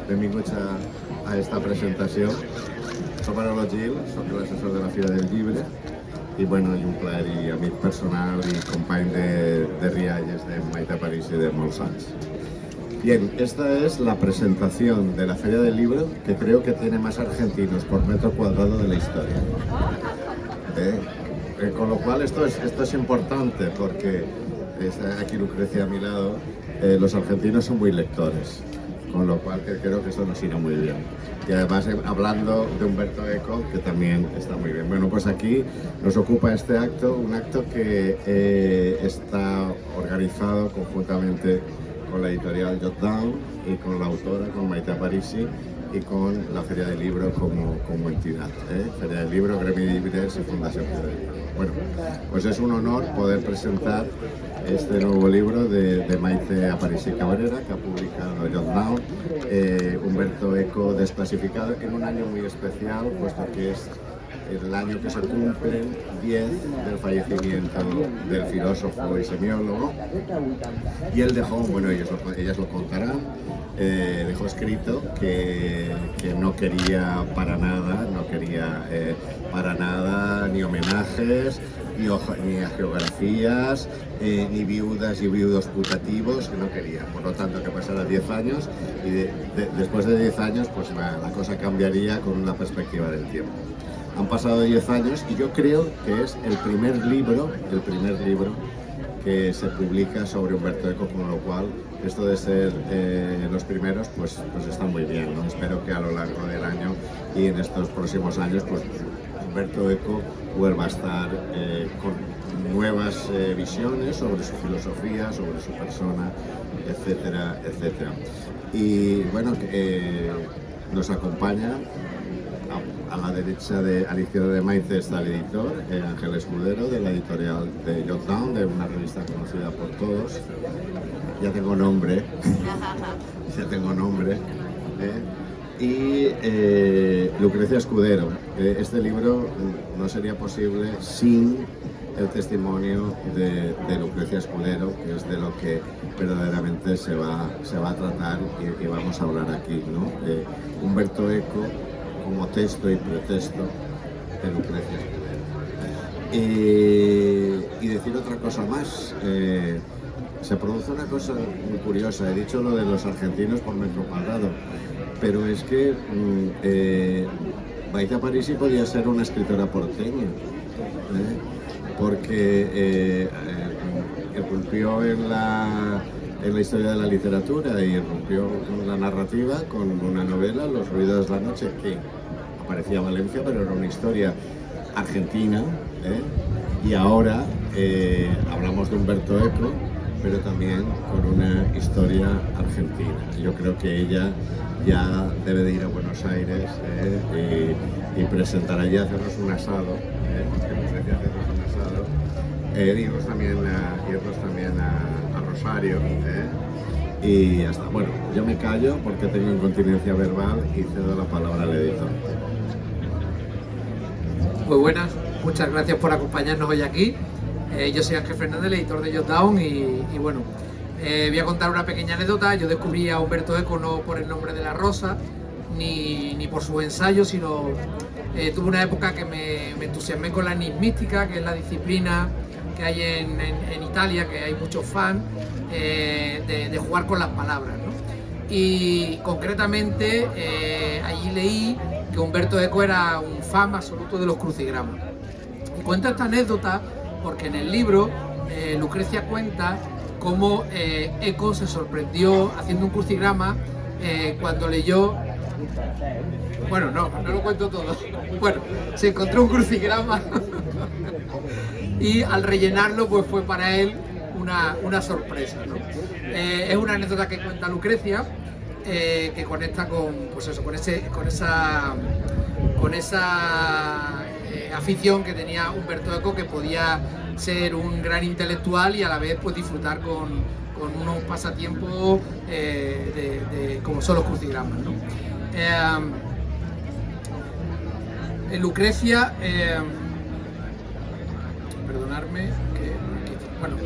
benvinguts a esta presentació. Soc Manolo Gil, soc l'assessor de la Fira del Llibre i bueno, un plaer i amic personal y company de rialles de Maite Aparici de molts anys. Bien, esta es la presentación de la Feria del Libro que creo que tiene más argentinos por metro cuadrado de la historia. Con lo cual esto es importante porque está aquí Lucrecia a mi lado, los argentinos son muy lectores, con lo cual creo que esto nos irá muy bien. Y además hablando de Umberto Eco, que también está muy bien. Bueno, pues aquí nos ocupa este acto, un acto que está organizado conjuntamente con la editorial Jotdown y con la autora, con Maite Aparici, y con la Feria del Libro como entidad. Feria del Libro, Gremi Llibres y Fundación Feria del Libro. Bueno, pues es un honor poder presentar este nuevo libro de Maite Aparici Cabrera, que ha publicado Jotdown, Umberto Eco desclasificado, en un año muy especial, puesto que es el año que se cumplen 10 del fallecimiento del filósofo y semiólogo, y él dejó, bueno, ellas lo contarán, dejó escrito que no quería para nada ni homenajes, ni geografías, ni viudas y viudos putativos, que no quería. Por lo tanto, que pasara 10 años y después de 10 años pues la cosa cambiaría con una perspectiva del tiempo. Han pasado 10 años y yo creo que es el primer libro que se publica sobre Umberto Eco, con lo cual esto de ser los primeros pues está muy bien, ¿no? Espero que a lo largo del año y en estos próximos años pues Umberto Eco vuelva a estar con nuevas visiones sobre su filosofía, sobre su persona, etcétera, etcétera. Y bueno, nos acompaña a la derecha, a la izquierda de Maite está el editor, Ángel Escudero, de la editorial de Jotdown, de una revista conocida por todos. Ya tengo nombre, y Lucrecia Escudero. Este libro no sería posible sin el testimonio de Lucrecia Escudero, que es de lo que verdaderamente se va a tratar y vamos a hablar aquí, ¿no? Umberto Eco como texto y pretexto de Lucrecia Escudero. Y decir otra cosa más, se produce una cosa muy curiosa. He dicho lo de los argentinos por metro cuadrado, pero es que Maite Aparici podía ser una escritora porteña, porque irrumpió en la historia de la literatura y irrumpió con la narrativa con una novela, Los ruidos de la noche, que aparecía en Valencia, pero era una historia argentina, y ahora hablamos de Umberto Eco, pero también con una historia argentina. Yo creo que ella ya debe de ir a Buenos Aires y presentar allí, hacernos un asado, irnos también a Rosario, y ya está. Bueno, yo me callo porque tengo incontinencia verbal y cedo la palabra al editor. Muy buenas, muchas gracias por acompañarnos hoy aquí. Yo soy Ángel Fernández, el editor de Jotdown, y bueno, voy a contar una pequeña anécdota. Yo descubrí a Umberto Eco no por el nombre de la rosa, ni por sus ensayos, sino tuve una época que me entusiasmé con la enigmística, que es la disciplina que hay en Italia, que hay muchos fans de jugar con las palabras, ¿no? Y concretamente allí leí que Umberto Eco era un fan absoluto de los crucigramas. Y cuento esta anécdota porque en el libro Lucrecia cuenta cómo Eco se sorprendió haciendo un crucigrama cuando leyó. Bueno, no lo cuento todo. Bueno, se encontró un crucigrama y al rellenarlo pues fue para él una sorpresa, ¿no? Es una anécdota que cuenta Lucrecia, que conecta con esa afición que tenía Umberto Eco, que podía ser un gran intelectual y a la vez pues disfrutar con unos pasatiempos como son los crucigramas, ¿no? Lucrecia, perdonadme,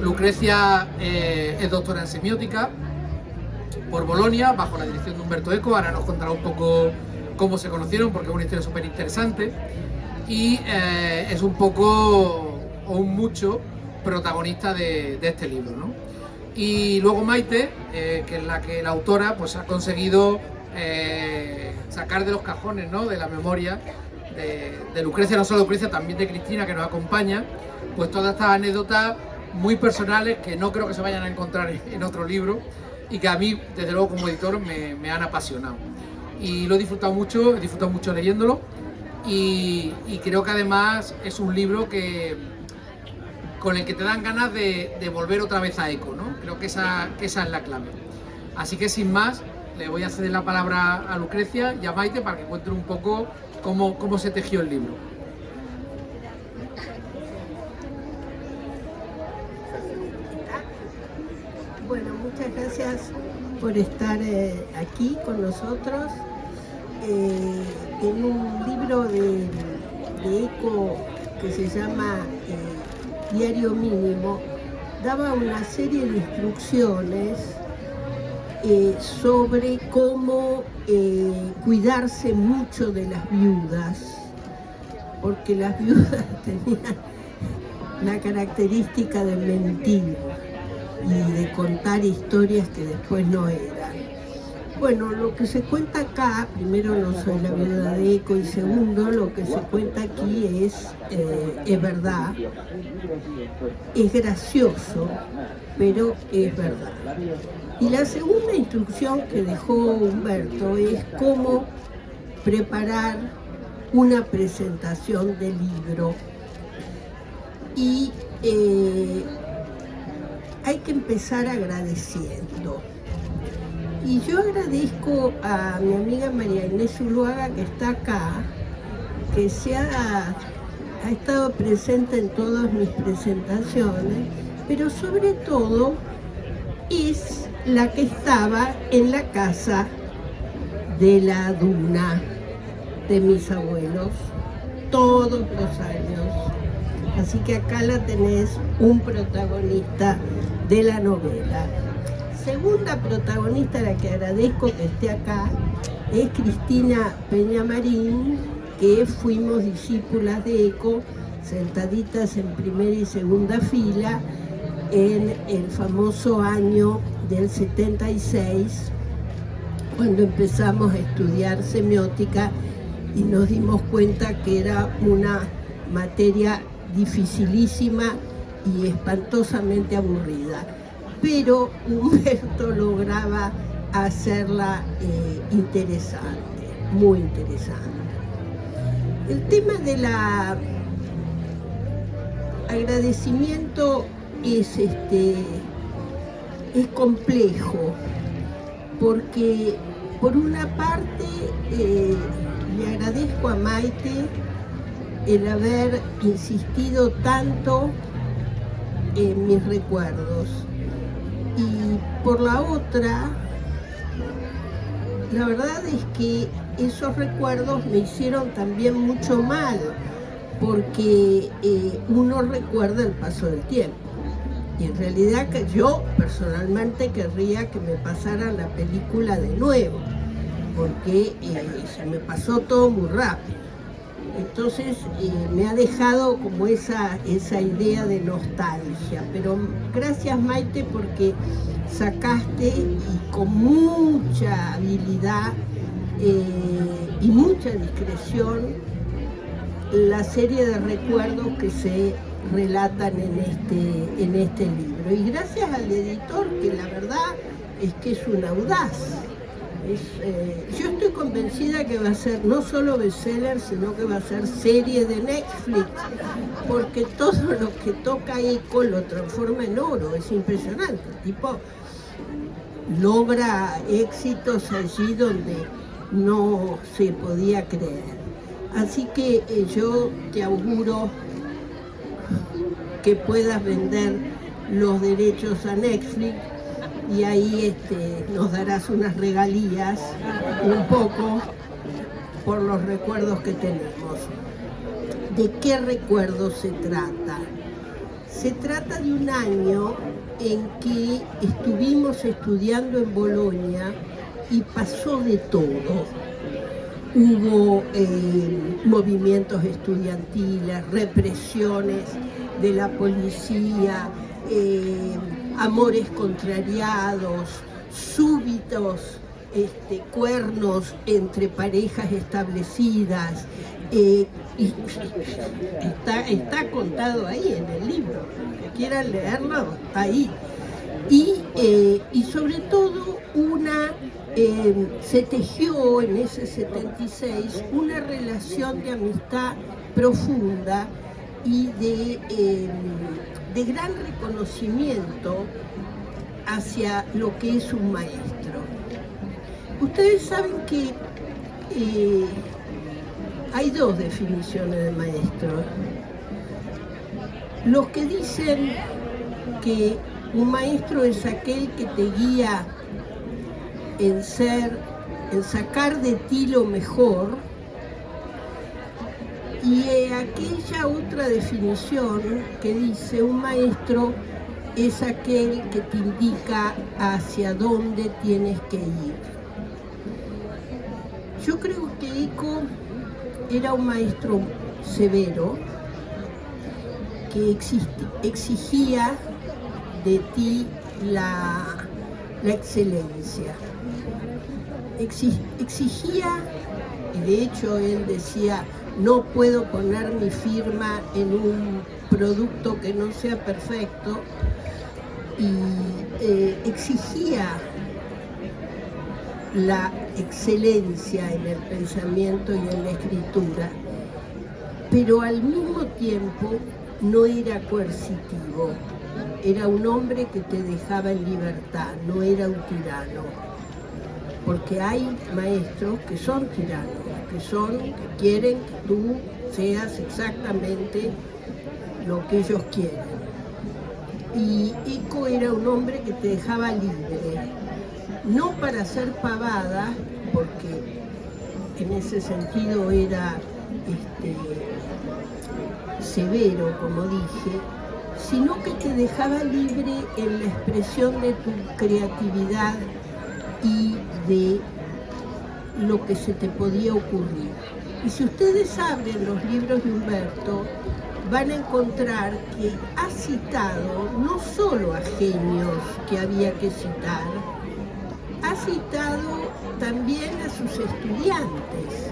Lucrecia es doctora en semiótica, por Bolonia, bajo la dirección de Umberto Eco. Ahora nos contará un poco cómo se conocieron, porque es una historia súper interesante. Y es un poco, o un mucho, protagonista de este libro, ¿no? Y luego Maite, que es la autora, pues ha conseguido sacar de los cajones, ¿no?, de la memoria de Lucrecia, no solo Lucrecia, también de Cristina, que nos acompaña, pues todas estas anécdotas muy personales que no creo que se vayan a encontrar en otro libro y que a mí, desde luego, como editor, me han apasionado. Y lo he disfrutado mucho leyéndolo, y creo que además es un libro con el que te dan ganas de volver otra vez a Eco, ¿no? Creo que esa es la clave. Así que sin más, le voy a ceder la palabra a Lucrecia y a Maite para que cuenten un poco cómo se tejió el libro. Bueno, muchas gracias por estar aquí con nosotros en un libro de Eco que se llama Diario Mínimo. Daba una serie de instrucciones sobre cómo cuidarse mucho de las viudas, porque las viudas tenían la característica de mentir y de contar historias que después no eran. Bueno, lo que se cuenta acá, primero, no soy la viuda de Eco, y segundo, lo que se cuenta aquí es verdad, es gracioso, pero es verdad. Y la segunda instrucción que dejó Humberto es cómo preparar una presentación del libro. Y hay que empezar agradeciendo. Y yo agradezco a mi amiga María Inés Zuluaga, que está acá, que ha estado presente en todas mis presentaciones, pero sobre todo es la que estaba en la casa de la duna de mis abuelos todos los años. Así que acá la tenés, un protagonista de la novela. Segunda protagonista a la que agradezco que esté acá es Cristina Peñamarín, que fuimos discípulas de Eco, sentaditas en primera y segunda fila en el famoso año del 76, cuando empezamos a estudiar semiótica y nos dimos cuenta que era una materia dificilísima y espantosamente aburrida, pero Humberto lograba hacerla interesante, muy interesante. El tema del agradecimiento es complejo, porque por una parte le agradezco a Maite el haber insistido tanto en mis recuerdos, y por la otra, la verdad es que esos recuerdos me hicieron también mucho mal, porque uno recuerda el paso del tiempo. Y en realidad que yo personalmente querría que me pasara la película de nuevo, porque se me pasó todo muy rápido. Entonces me ha dejado como esa idea de nostalgia. Pero gracias, Maite, porque sacaste, y con mucha habilidad y mucha discreción, la serie de recuerdos que se relatan en este libro. Y gracias al editor, que la verdad es que es un audaz. Yo estoy convencida que va a ser no solo bestseller, sino que va a ser serie de Netflix, porque todo lo que toca Eco lo transforma en oro. Es impresionante. El tipo logra éxitos allí donde no se podía creer. Así que yo te auguro que puedas vender los derechos a Netflix, y ahí nos darás unas regalías un poco por los recuerdos que tenemos. ¿De qué recuerdos se trata? Se trata de un año en que estuvimos estudiando en Bolonia y pasó de todo. Hubo movimientos estudiantiles, represiones de la policía, amores contrariados, súbitos cuernos entre parejas establecidas. Está contado ahí en el libro, que quieran leerlo, está ahí. Y sobre todo se tejió en ese 76 una relación de amistad profunda y de gran reconocimiento hacia lo que es un maestro. Ustedes saben que hay dos definiciones de maestro. Los que dicen que un maestro es aquel que te guía en sacar de ti lo mejor, y aquella otra definición que dice un maestro es aquel que te indica hacia dónde tienes que ir. Yo creo que Eco era un maestro severo que exigía de ti la excelencia. Exigía, y de hecho él decía, no puedo poner mi firma en un producto que no sea perfecto, y exigía la excelencia en el pensamiento y en la escritura, pero al mismo tiempo no era coercitivo. Era un hombre que te dejaba en libertad, no era un tirano. Porque hay maestros que son tiranos, que quieren que tú seas exactamente lo que ellos quieren. Y Eco era un hombre que te dejaba libre, no para hacer pavada, porque en ese sentido era severo, como dije, sino que te dejaba libre en la expresión de tu creatividad y de lo que se te podía ocurrir. Y si ustedes abren los libros de Humberto, van a encontrar que ha citado no solo a genios que había que citar, ha citado también a sus estudiantes,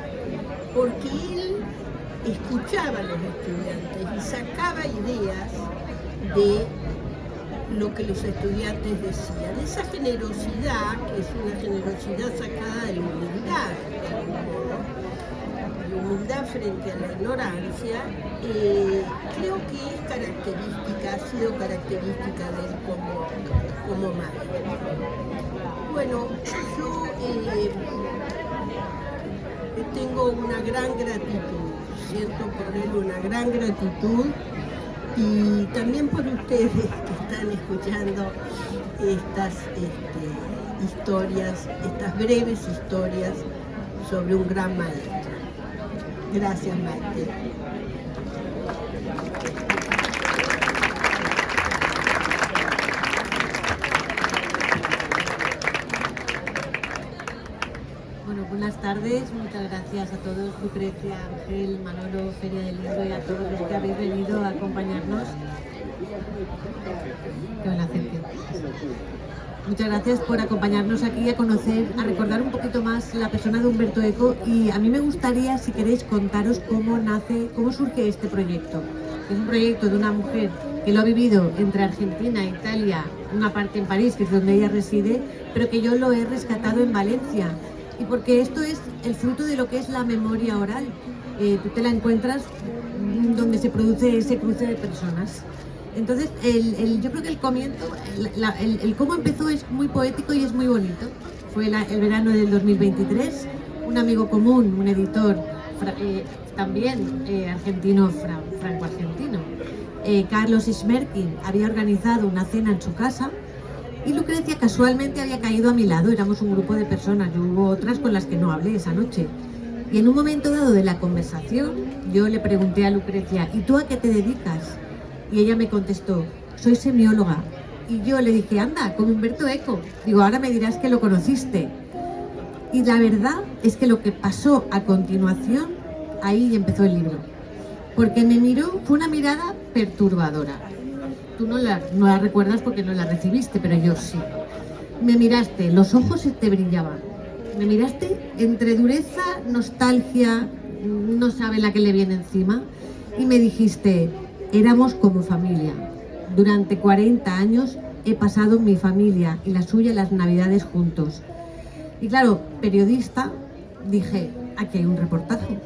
porque él escuchaba a los estudiantes y sacaba ideas de lo que los estudiantes decían. Esa generosidad, que es una generosidad sacada de la humildad, la humildad frente a la ignorancia, creo que es característica, ha sido característica de él como maestro. Bueno, yo tengo una gran gratitud, siento por él una gran gratitud, y también por ustedes que están escuchando estas historias, estas breves historias sobre un gran maestro. Gracias, Maite. Bueno, buenas tardes, muchas gracias a todos, Lucrecia, Ángel, Manolo, Feria del Libro, y a todos los que habéis venido a acompañarnos. Qué buena gente. Muchas gracias por acompañarnos aquí a conocer, a recordar un poquito más la persona de Umberto Eco, y a mí me gustaría, si queréis, contaros cómo surge este proyecto. Es un proyecto de una mujer que lo ha vivido entre Argentina e Italia, una parte en París, que es donde ella reside, pero que yo lo he rescatado en Valencia. Y porque esto es el fruto de lo que es la memoria oral. Tú te la encuentras donde se produce ese cruce de personas. Entonces, yo creo que el comienzo, el cómo empezó es muy poético y es muy bonito. Fue el verano del 2023, un amigo común, un editor, también argentino, franco-argentino, Carlos Ismerkin, había organizado una cena en su casa, y Lucrecia casualmente había caído a mi lado. Éramos un grupo de personas, y hubo otras con las que no hablé esa noche. Y en un momento dado de la conversación, yo le pregunté a Lucrecia, ¿y tú a qué te dedicas? Y ella me contestó, soy semióloga. Y yo le dije, anda, con Umberto Eco. Digo, ahora me dirás que lo conociste. Y la verdad es que lo que pasó a continuación, ahí empezó el libro. Porque me miró, fue una mirada perturbadora. Tú no la recuerdas porque no la recibiste, pero yo sí. Me miraste, los ojos te brillaban. Me miraste entre dureza, nostalgia, no sabe la que le viene encima. Y me dijiste, éramos como familia. Durante 40 años he pasado mi familia y la suya las navidades juntos. Y claro, periodista, dije, aquí hay un reportaje.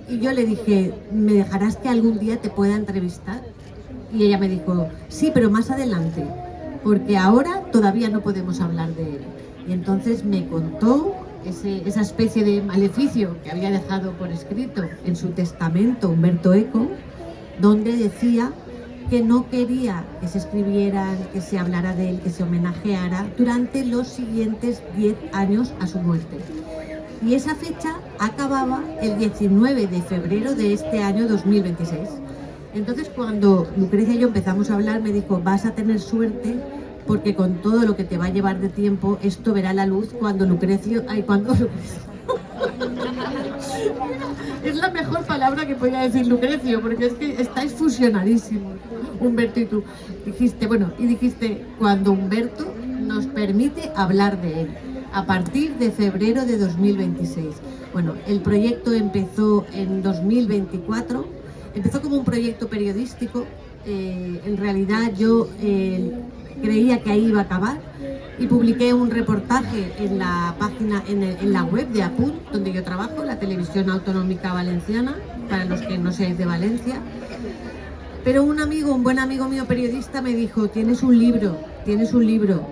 Y yo le dije, ¿me dejarás que algún día te pueda entrevistar? Y ella me dijo, sí, pero más adelante, porque ahora todavía no podemos hablar de él. Y entonces me contó esa especie de maleficio que había dejado por escrito en su testamento Umberto Eco, donde decía que no quería que se escribieran, que se hablara de él, que se homenajeara durante los siguientes 10 años a su muerte. Y esa fecha acababa el 19 de febrero de este año 2026. Entonces, cuando Lucrecia y yo empezamos a hablar, me dijo, vas a tener suerte porque con todo lo que te va a llevar de tiempo, esto verá la luz cuando Lucrecio... Es la mejor palabra que podía decir Lucrecio, porque es que estáis fusionadísimos, Humberto y tú. Dijiste, cuando Humberto nos permite hablar de él, a partir de febrero de 2026. Bueno, el proyecto empezó en 2024, empezó como un proyecto periodístico. En realidad yo creía que ahí iba a acabar y publiqué un reportaje en la página, en la web de APUNT, donde yo trabajo, la Televisión Autonómica Valenciana, para los que no seáis de Valencia. Pero un buen amigo mío periodista me dijo, tienes un libro.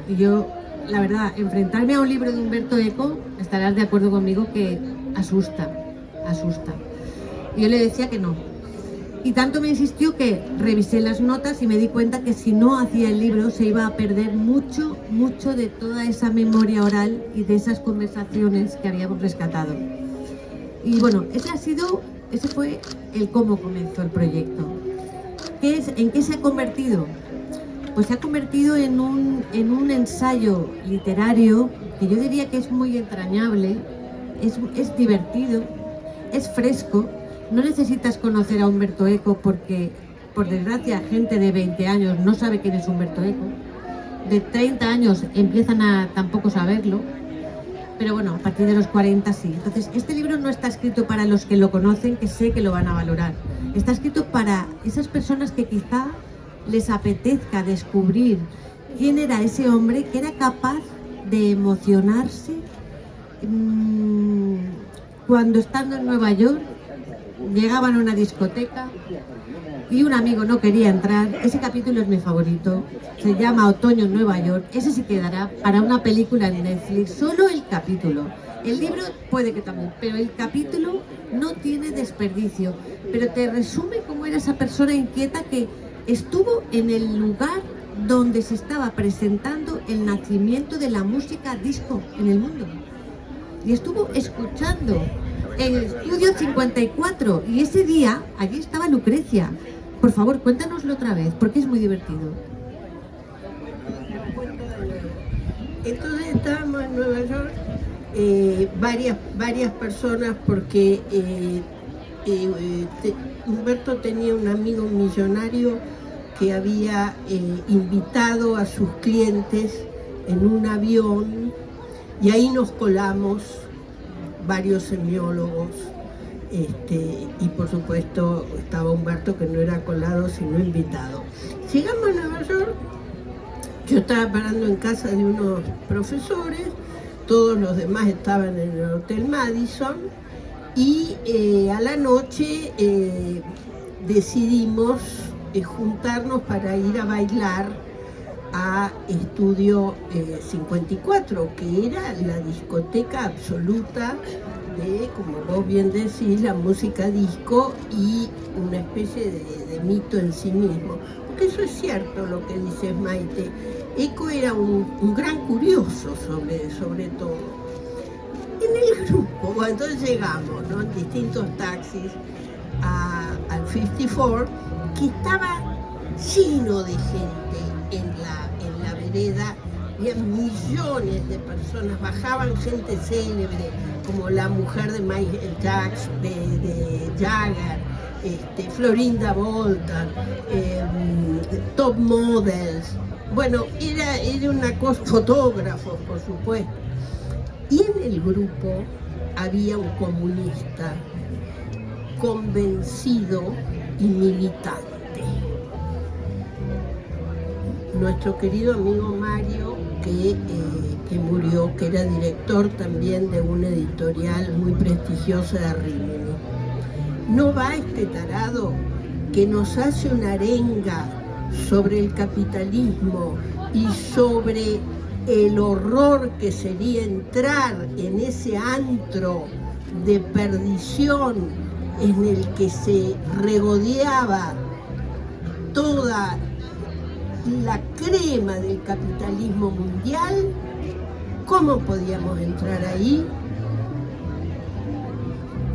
Y yo, la verdad, enfrentarme a un libro de Umberto Eco, estarás de acuerdo conmigo que asusta. Y yo le decía que no. Y tanto me insistió que revisé las notas y me di cuenta que si no hacía el libro se iba a perder mucho de toda esa memoria oral y de esas conversaciones que habíamos rescatado. Y bueno, ese fue el cómo comenzó el proyecto. ¿En qué se ha convertido? Pues se ha convertido en un ensayo literario que yo diría que es muy entrañable, es divertido, es fresco. No necesitas conocer a Umberto Eco porque, por desgracia, gente de 20 años no sabe quién es Umberto Eco. De 30 años empiezan a tampoco saberlo, pero bueno, a partir de los 40 sí. Entonces, este libro no está escrito para los que lo conocen, que sé que lo van a valorar. Está escrito para esas personas que quizá les apetezca descubrir quién era ese hombre que era capaz de emocionarse cuando estando en Nueva York llegaban a una discoteca y un amigo no quería entrar. Ese capítulo es mi favorito, se llama Otoño en Nueva York. Ese sí quedará para una película en Netflix, solo el capítulo. El libro puede que también, pero el capítulo no tiene desperdicio, pero te resume cómo era esa persona inquieta que estuvo en el lugar donde se estaba presentando el nacimiento de la música disco en el mundo, y estuvo escuchando en el estudio 54, y ese día allí estaba Lucrecia. Por favor, cuéntanoslo otra vez, porque es muy divertido. Entonces estábamos en Nueva York, varias personas, porque Humberto tenía un amigo millonario que había invitado a sus clientes en un avión, y ahí nos colamos varios semiólogos, y por supuesto estaba Humberto, que no era colado sino invitado. Llegamos a Nueva York, yo estaba parando en casa de unos profesores, todos los demás estaban en el Hotel Madison, y a la noche decidimos juntarnos para ir a bailar a Estudio 54, que era la discoteca absoluta de, como vos bien decís, la música disco, y una especie de mito en sí mismo. Porque eso es cierto lo que dices, Maite. Eco era un gran curioso sobre todo. En el grupo, bueno, entonces llegamos, ¿no?, en distintos taxis al 54, que estaba lleno de gente en la vereda. Había millones de personas, bajaban gente célebre, como la mujer de Michael Jackson, de Jagger, Florinda Bolton, top models. Bueno, era una cosa, fotógrafos, por supuesto. Y en el grupo había un comunista convencido y militante. Nuestro querido amigo Mario, que murió, que era director también de una editorial muy prestigiosa de Rimini. No va este tarado que nos hace una arenga sobre el capitalismo y sobre el horror que sería entrar en ese antro de perdición en el que se regodeaba toda la crema del capitalismo mundial. ¿Cómo podíamos entrar ahí?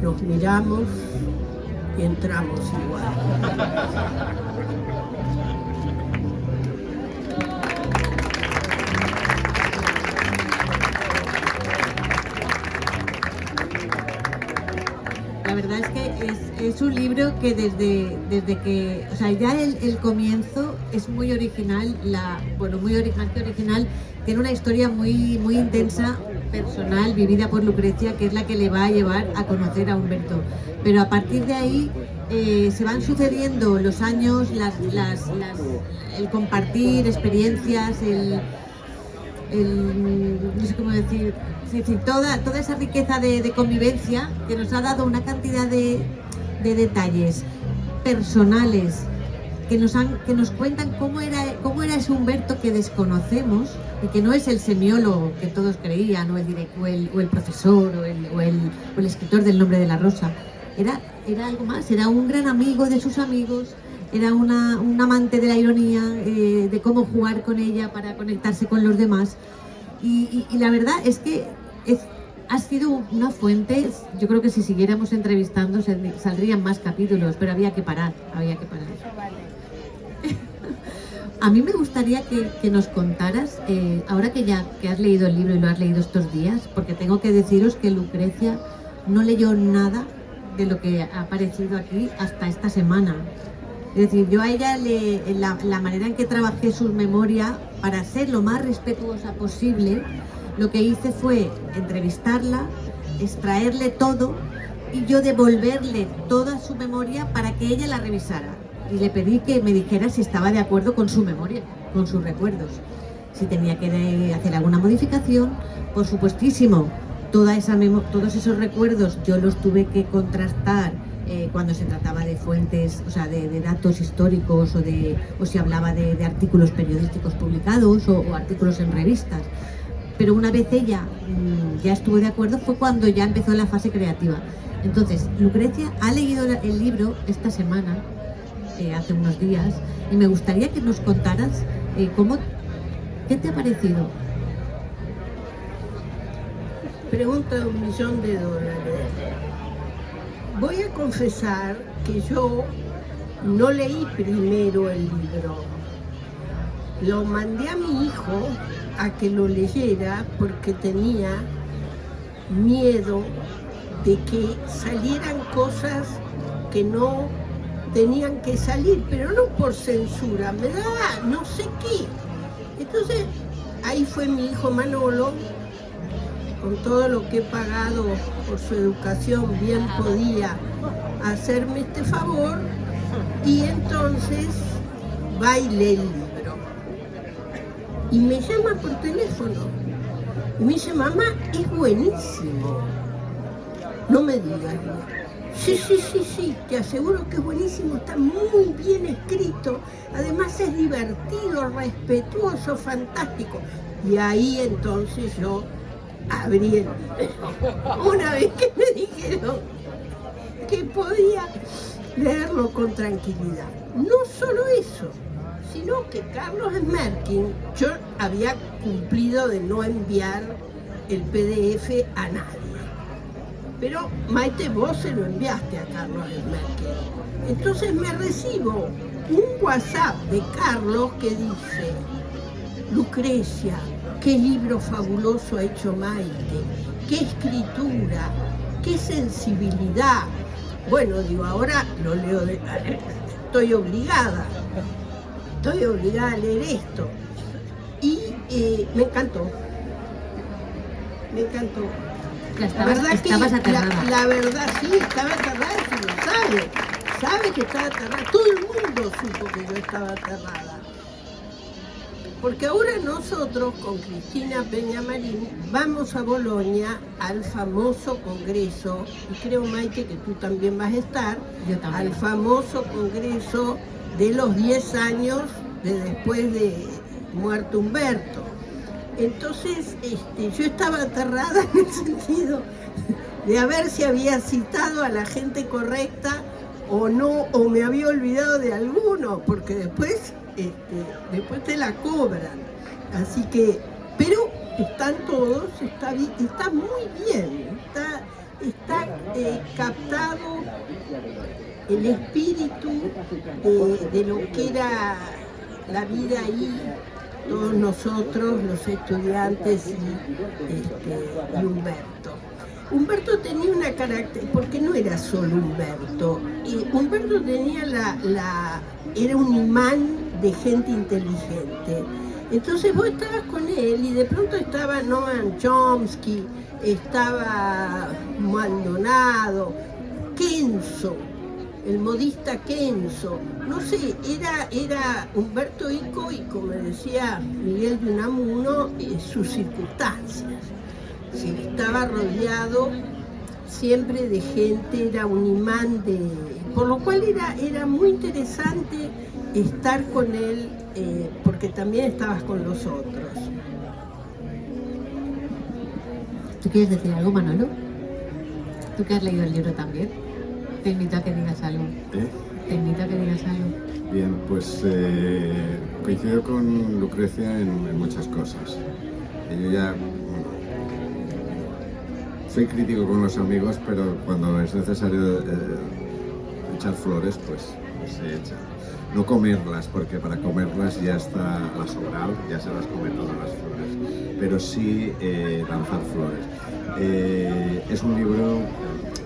Nos miramos y entramos igual. La verdad es que es un libro que desde que, o sea, ya el comienzo es muy original, muy original, tiene una historia muy intensa, personal, vivida por Lucrecia, que es la que le va a llevar a conocer a Humberto. Pero a partir de ahí se van sucediendo los años, el compartir experiencias, no sé cómo decir, es decir, toda esa riqueza de convivencia que nos ha dado una cantidad de detalles personales que nos cuentan cómo era ese Humberto que desconocemos y que no es el semiólogo que todos creían, o el profesor, o el escritor del Nombre de la Rosa. Era algo más, era un gran amigo de sus amigos, era un amante de la ironía, de cómo jugar con ella para conectarse con los demás. Y la verdad es que ha sido una fuente. Yo creo que si siguiéramos entrevistando saldrían más capítulos, pero había que parar. A mí me gustaría que nos contaras, ahora que has leído el libro y lo has leído estos días, porque tengo que deciros que Lucrecia no leyó nada de lo que ha aparecido aquí hasta esta semana. Es decir, yo a ella, la manera en que trabajé su memoria, para ser lo más respetuosa posible, lo que hice fue entrevistarla, extraerle todo y yo devolverle toda su memoria para que ella la revisara. Y le pedí que me dijera si estaba de acuerdo con su memoria, con sus recuerdos. Si tenía que hacer alguna modificación, por supuestísimo. Todos esos recuerdos yo los tuve que contrastar cuando se trataba de fuentes, o sea, de datos históricos, o si hablaba de artículos periodísticos publicados o artículos en revistas. Pero una vez ella ya estuvo de acuerdo, fue cuando ya empezó la fase creativa. Entonces, Lucrecia ha leído el libro esta semana, hace unos días, y me gustaría que nos contaras ¿qué te ha parecido? Pregunta de $1.000.000. Voy a confesar que yo no leí primero el libro. Lo mandé a mi hijo a que lo leyera porque tenía miedo de que salieran cosas que no tenían que salir, pero no por censura, me daba no sé qué. Entonces ahí fue mi hijo Manolo, con todo lo que he pagado por su educación, bien podía hacerme este favor, y entonces va y lee el libro. Y me llama por teléfono y me dice: mamá, es buenísimo. No me digas. Sí, te aseguro que es buenísimo, está muy bien escrito, además es divertido, respetuoso, fantástico. Y ahí entonces yo abrí el libro. Una vez que me dijeron que podía leerlo con tranquilidad. No solo eso, sino que Carlos Smerkin, yo había cumplido de no enviar el PDF a nadie. Pero Maite, vos se lo enviaste a Carlos Smerkin. Entonces me recibo un WhatsApp de Carlos que dice: Lucrecia, qué libro fabuloso ha hecho Maite, qué escritura, qué sensibilidad. Bueno, digo, ahora lo leo, estoy obligada a leer esto. Y me encantó. Estabas aterrada. La verdad, sí, estaba aterrada, y lo sabe que estaba aterrada. Todo el mundo supo que yo estaba aterrada. Porque ahora nosotros, con Cristina Peñamarín, vamos a Bolonia al famoso congreso, y creo, Maite, que tú también vas a estar, Yo también. al famoso congreso de los 10 años de después de muerto Humberto. Entonces, yo estaba aterrada en el sentido de a ver si había citado a la gente correcta o no, o me había olvidado de alguno, porque después te la cobran. Así que, pero están todos, está muy bien, está captado el espíritu de lo que era la vida ahí, todos nosotros, los estudiantes y Humberto. Humberto tenía una característica, porque no era solo Humberto, Humberto tenía era un imán de gente inteligente. Entonces vos estabas con él y de pronto estaba Noam Chomsky, estaba Maldonado, Kenzo, el modista Kenzo, no sé, era Humberto Eco y, como decía Miguel de Unamuno, sus circunstancias. Sí, estaba rodeado siempre de gente, era un imán por lo cual era muy interesante estar con él, porque también estabas con los otros. ¿Tú quieres decir algo, Manolo? ¿Tú que has leído el libro también? Te invito a que digas algo. Te invito a que digas algo. Bien, pues coincido con Lucrecia en muchas cosas. Yo ya soy crítico con los amigos, pero cuando es necesario echar flores, pues se echan. No comerlas, porque para comerlas ya está la Sobral, ya se las come todas las flores, pero sí lanzar flores. Es un libro,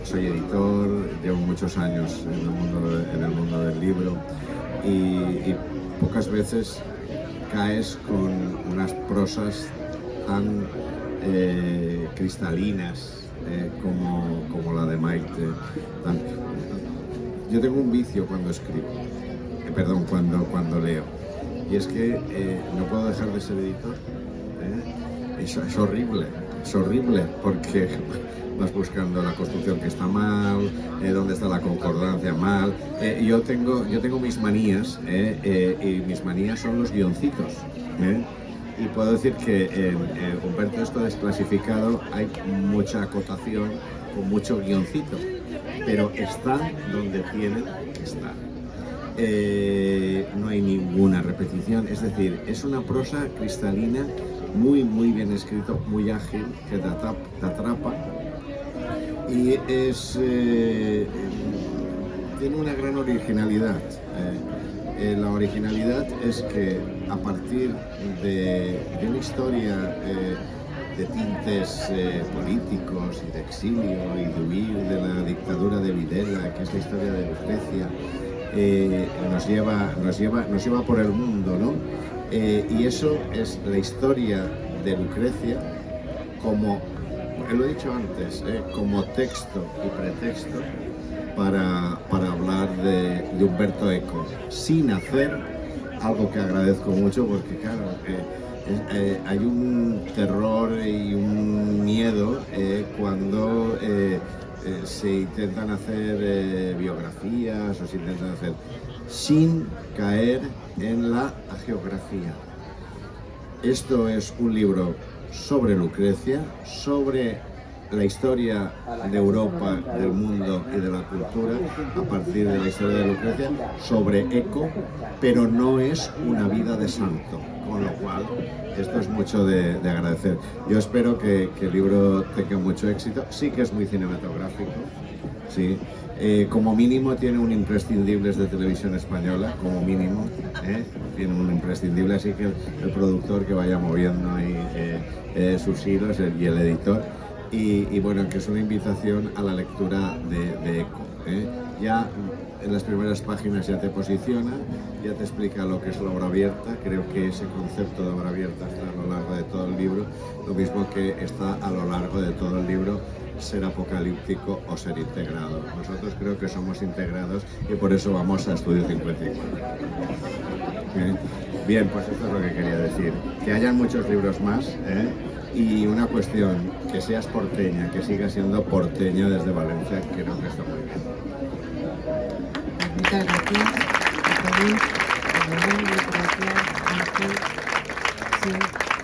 soy editor, llevo muchos años en el mundo del libro y pocas veces caes con unas prosas tan cristalinas como la de Maite. Yo tengo un vicio cuando escribo, cuando leo, y es que no puedo dejar de ser editor. Es horrible, porque vas buscando la construcción que está mal, dónde está la concordancia mal. Yo tengo mis manías, y mis manías son los guioncitos. Y puedo decir que en Humberto Eco desclasificado hay mucha acotación, con mucho guioncito, pero están donde tienen que estar. No hay ninguna repetición, es decir, es una prosa cristalina, muy bien escrito, muy ágil, que te atrapa, y tiene una gran originalidad. La originalidad es que a partir de una historia de tintes políticos y de exilio y de huir de la dictadura de Videla, que es la historia de Lucrecia, nos lleva por el mundo, ¿no? Y eso es la historia de Lucrecia como, lo he dicho antes, como texto y pretexto para hablar de Humberto Eco, sin hacer algo que agradezco mucho, porque claro, hay un terror y un miedo cuando se intentan hacer biografías o se intentan hacer, sin caer en la hagiografía. Esto es un libro sobre Lucrecia, sobre la historia de Europa, del mundo y de la cultura a partir de la historia de Lucrecia sobre Eco, pero no es una vida de santo, con lo cual esto es mucho de agradecer. Yo espero que el libro tenga mucho éxito, sí que es muy cinematográfico, sí. Como mínimo tiene un imprescindibles de televisión española, como mínimo, tiene un imprescindible, así que el productor que vaya moviendo ahí sus hilos y el editor, y bueno, que es una invitación a la lectura de Eco. Ya en las primeras páginas ya te posiciona, ya te explica lo que es la obra abierta. Creo que ese concepto de obra abierta está a lo largo de todo el libro, lo mismo que está a lo largo de todo el libro ser apocalíptico o ser integrado. Nosotros creo que somos integrados y por eso vamos a Estudio 54. Bien, pues esto es lo que quería decir. Que hayan muchos libros más, y una cuestión, que seas porteña, que sigas siendo porteña desde Valencia, creo que está muy bien. Muchas gracias.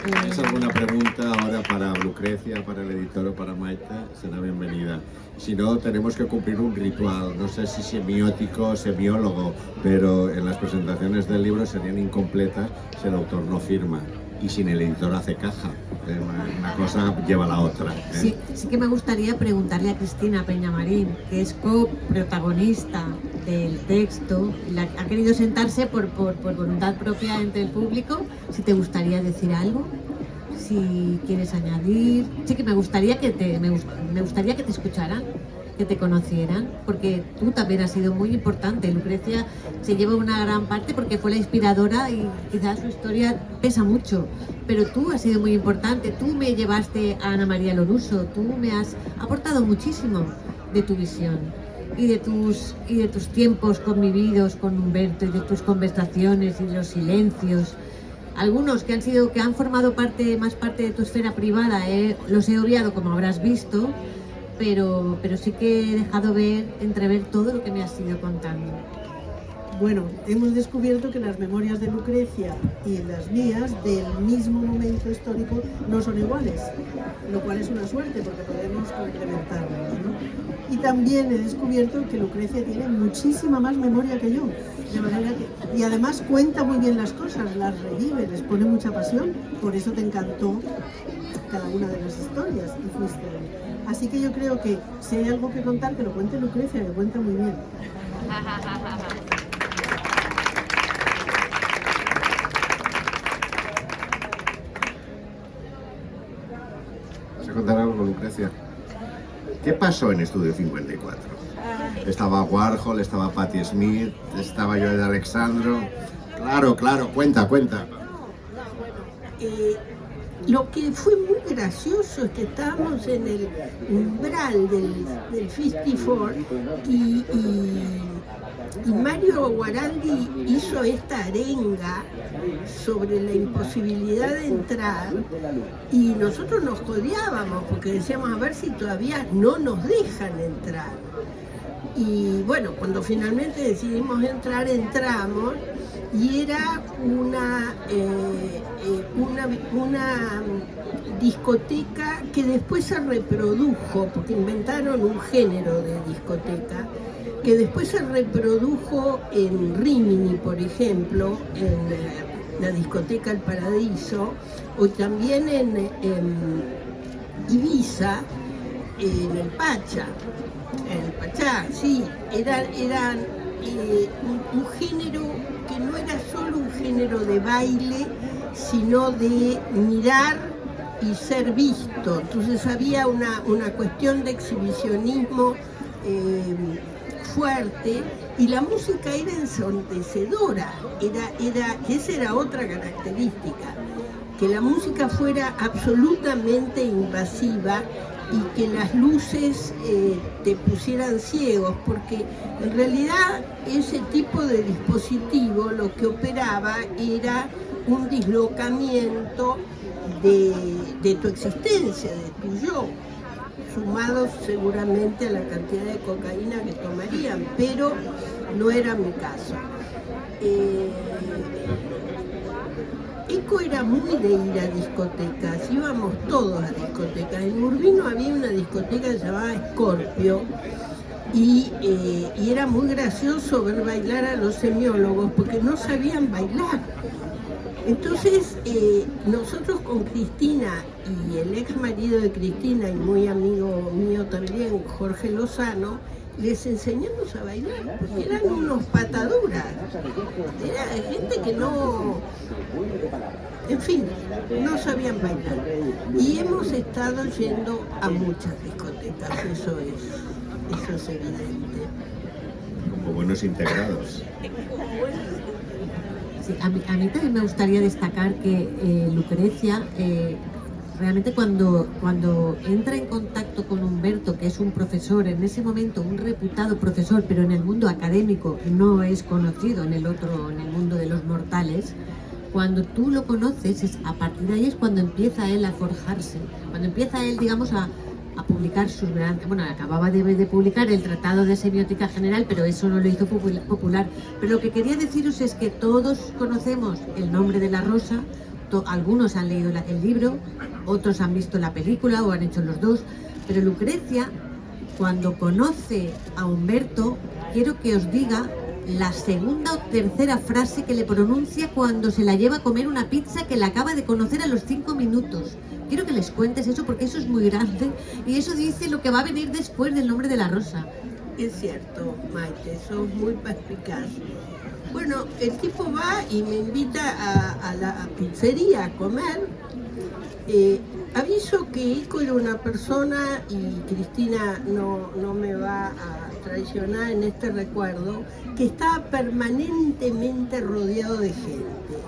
¿Tienes alguna pregunta ahora para Lucrecia, para el editor o para Maite? Será bienvenida. Si no, tenemos que cumplir un ritual, no sé si semiótico o semiólogo, pero en las presentaciones del libro serían incompletas si el autor no firma y si el editor hace caja. Una cosa lleva a la otra. Sí, sí que me gustaría preguntarle a Cristina Peñamarín, que es coprotagonista del texto, ha querido sentarse por voluntad propia entre el público, si te gustaría decir algo, si quieres añadir. Sí que me gustaría que te escucharan, que te conocieran, porque tú también has sido muy importante. Lucrecia se lleva una gran parte porque fue la inspiradora y quizás su historia pesa mucho, pero tú has sido muy importante. Tú me llevaste a Ana María Loruso, tú me has aportado muchísimo de tu visión y de tus tiempos convividos con Humberto y de tus conversaciones y de los silencios. Algunos que han formado más parte de tu esfera privada, los he obviado, como habrás visto, pero sí que he dejado entrever todo lo que me has ido contando. Bueno, hemos descubierto que las memorias de Lucrecia y las mías del mismo momento histórico no son iguales, lo cual es una suerte porque podemos complementarnos, ¿no? Y también he descubierto que Lucrecia tiene muchísima más memoria que yo, de manera que, y además cuenta muy bien las cosas, las revive, les pone mucha pasión, por eso te encantó cada una de las historias y fuiste. Así que yo creo que si hay algo que contar, que lo cuente Lucrecia, que cuenta muy bien. ¿Vas a contar algo, Lucrecia? ¿Qué pasó en Estudio 54? Estaba Warhol, estaba Patti Smith, estaba Joel Alexandro. Claro, cuenta. Lo que fue muy gracioso es que estábamos en el umbral del 54 y Mario Guaraldi hizo esta arenga sobre la imposibilidad de entrar y nosotros nos codeábamos porque decíamos a ver si todavía no nos dejan entrar. Y bueno, cuando finalmente decidimos entrar, entramos y era una discoteca que después se reprodujo, porque inventaron un género de discoteca, que después se reprodujo en Rimini, por ejemplo, en la discoteca El Paradiso, o también en Ibiza, en el Pachá, sí, era un género que no era solo un género de baile, sino de mirar y ser visto. Entonces había una cuestión de exhibicionismo fuerte y la música era ensordecedora, esa era otra característica, que la música fuera absolutamente invasiva y que las luces te pusieran ciegos, porque en realidad ese tipo de dispositivo lo que operaba era un dislocamiento de tu existencia, de tu yo, sumado seguramente a la cantidad de cocaína que tomarían, pero no era mi caso. Eco era muy de ir a discotecas, íbamos todos a discotecas. En Urbino había una discoteca que se llamaba Scorpio y era muy gracioso ver bailar a los semiólogos porque no sabían bailar. Entonces, nosotros con Cristina y el ex marido de Cristina y muy amigo mío también, Jorge Lozano, les enseñamos a bailar, porque eran unos pataduras. Era gente que no, en fin, no sabían bailar. Y hemos estado yendo a muchas discotecas, eso es evidente. Como buenos integrados. Sí, a mí también me gustaría destacar que Lucrecia realmente cuando entra en contacto con Humberto, que es un profesor, en ese momento un reputado profesor, pero en el mundo académico no es conocido, en el mundo de los mortales, cuando tú lo conoces, a partir de ahí es cuando empieza él a forjarse, cuando empieza él, digamos, a publicar sus grandes... Bueno, acababa de publicar el Tratado de Semiótica General, pero eso no lo hizo popular. Pero lo que quería deciros es que todos conocemos El nombre de la rosa, algunos han leído el libro, otros han visto la película o han hecho los dos, pero Lucrecia, cuando conoce a Humberto, quiero que os diga la segunda o tercera frase que le pronuncia cuando se la lleva a comer una pizza que la acaba de conocer a los 5 minutos. Quiero que les cuentes eso porque eso es muy grande y eso dice lo que va a venir después del nombre de la rosa. Es cierto, Maite, sos muy perspicaz. Bueno, el tipo va y me invita a la pizzería a comer. Aviso que Ico era una persona, y Cristina no me va a traicionar en este recuerdo, que estaba permanentemente rodeado de gente,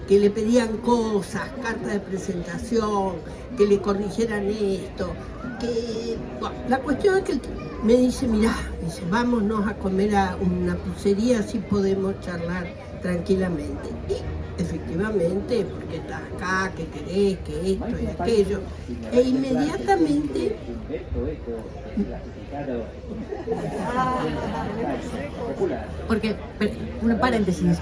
que le pedían cosas, cartas de presentación, que le corrigieran esto, que... Bueno, la cuestión es que me dice, mirá, dice, vámonos a comer a una pizzería, así podemos charlar tranquilamente. Y efectivamente, porque estás acá, que querés, que esto y aquello. E inmediatamente... Porque, un paréntesis,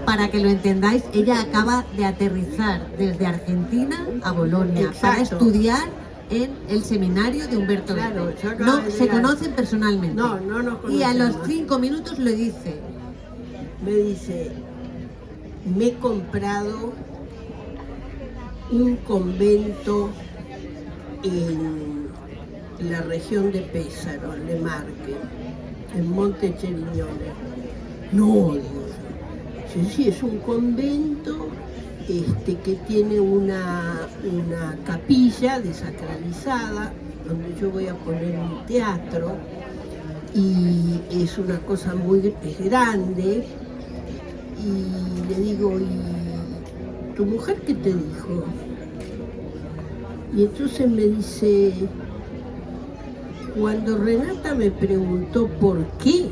para que lo entendáis, ella acaba de aterrizar desde Argentina a Bolonia. Exacto. Para estudiar en el seminario de Humberto Claro, Eco. yo acabo No de se llegar. conocen personalmente. No nos conocemos. Y a los 5 minutos le dice, Me dice, me he comprado un convento en la región de Pésaro, en Le Marque, en Monte Cheriñones. No, digo yo. Sí, es un convento que tiene una capilla desacralizada, donde yo voy a poner mi teatro, y es una cosa muy grande. Y le digo, ¿y tu mujer qué te dijo? Y entonces me dice, cuando Renata me preguntó por qué,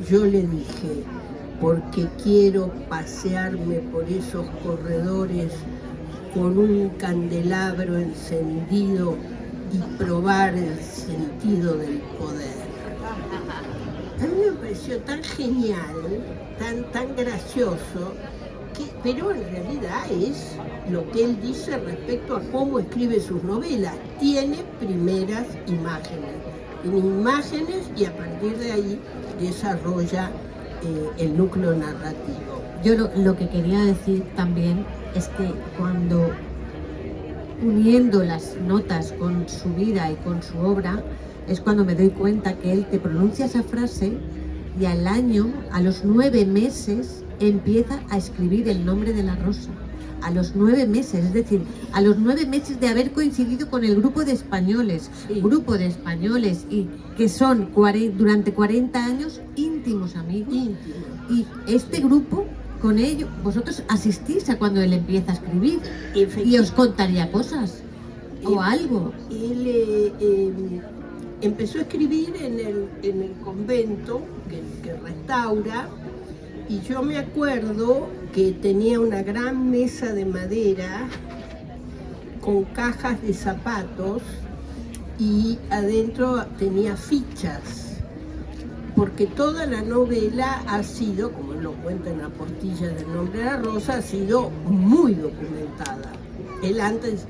yo le dije, porque quiero pasearme por esos corredores con un candelabro encendido y probar el sentido del poder. A mí me pareció tan genial, tan gracioso, pero en realidad es lo que él dice respecto a cómo escribe sus novelas. Tiene primeras imágenes y a partir de ahí desarrolla el núcleo narrativo. yo lo que quería decir también es que cuando uniendo las notas con su vida y con su obra, es cuando me doy cuenta que él te pronuncia esa frase y al año, a los 9 meses, empieza a escribir El nombre de la rosa. A los 9 meses, es decir, a los 9 meses de haber coincidido con el grupo de españoles, Sí. grupo de españoles y que son durante 40 años íntimos amigos. Íntimo. Y este grupo, con ello, vosotros asistís a cuando él empieza a escribir y os contaría cosas o algo. Él empezó a escribir en el convento que restaura, y yo me acuerdo que tenía una gran mesa de madera con cajas de zapatos y adentro tenía fichas, porque toda la novela ha sido, como cuenta en Apostillas del nombre de la rosa, ha sido muy documentada. Él antes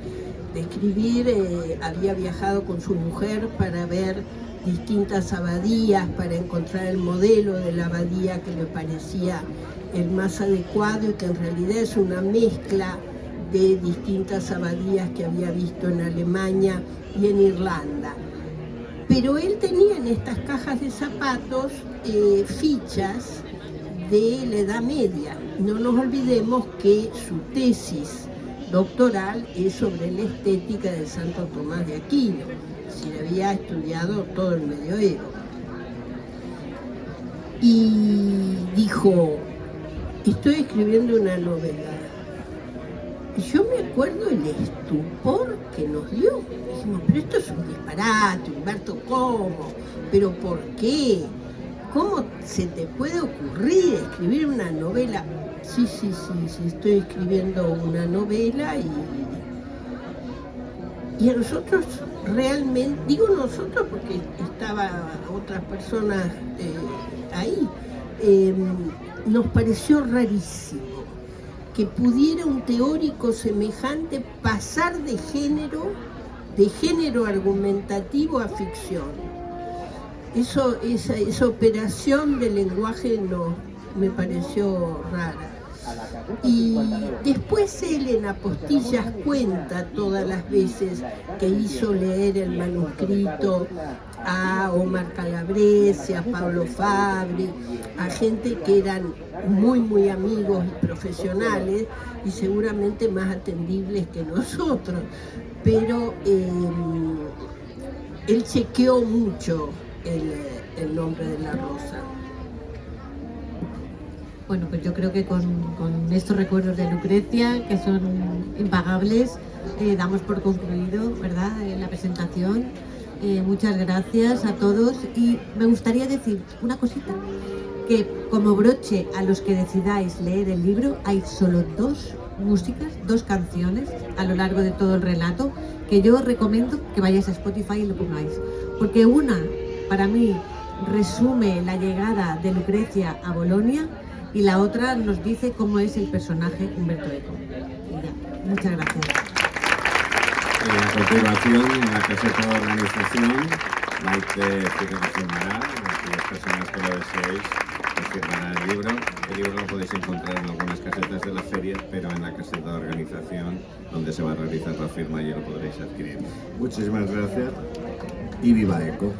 de escribir había viajado con su mujer para ver distintas abadías, para encontrar el modelo de la abadía que le parecía el más adecuado y que en realidad es una mezcla de distintas abadías que había visto en Alemania y en Irlanda. Pero él tenía en estas cajas de zapatos fichas de la Edad Media. No nos olvidemos que su tesis doctoral es sobre la estética de Santo Tomás de Aquino, es decir, había estudiado todo el medioevo. Y dijo, estoy escribiendo una novela. Y yo me acuerdo el estupor que nos dio. Dijimos, pero esto es un disparate, Humberto, ¿cómo? ¿Pero por qué? ¿Cómo se te puede ocurrir escribir una novela? Sí, estoy escribiendo una novela y a nosotros realmente, digo nosotros porque estaban otras personas ahí, nos pareció rarísimo que pudiera un teórico semejante pasar de género argumentativo a ficción. Esa operación del lenguaje me pareció rara. Y después él en Apostillas cuenta todas las veces que hizo leer el manuscrito a Omar Calabrese, a Pablo Fabri, a gente que eran muy amigos y profesionales y seguramente más atendibles que nosotros. Pero él chequeó mucho el nombre de la rosa. Bueno, pues yo creo que con estos recuerdos de Lucrecia, que son impagables, damos por concluido, ¿verdad?, la presentación. Muchas gracias a todos y me gustaría decir una cosita, que como broche a los que decidáis leer el libro, hay solo 2 músicas, 2 canciones a lo largo de todo el relato, que yo os recomiendo que vayáis a Spotify y lo pongáis, porque una, para mí, resume la llegada de Lucrecia a Bolonia y la otra nos dice cómo es el personaje Umberto Eco. Ya, muchas gracias. A continuación, en la caseta de organización, Maite firmará, aquellas personas que lo deseéis, os firmará el libro. El libro lo podéis encontrar en algunas casetas de la feria, pero en la caseta de organización, donde se va a realizar la firma, ya lo podréis adquirir. Muchísimas gracias y viva Eco.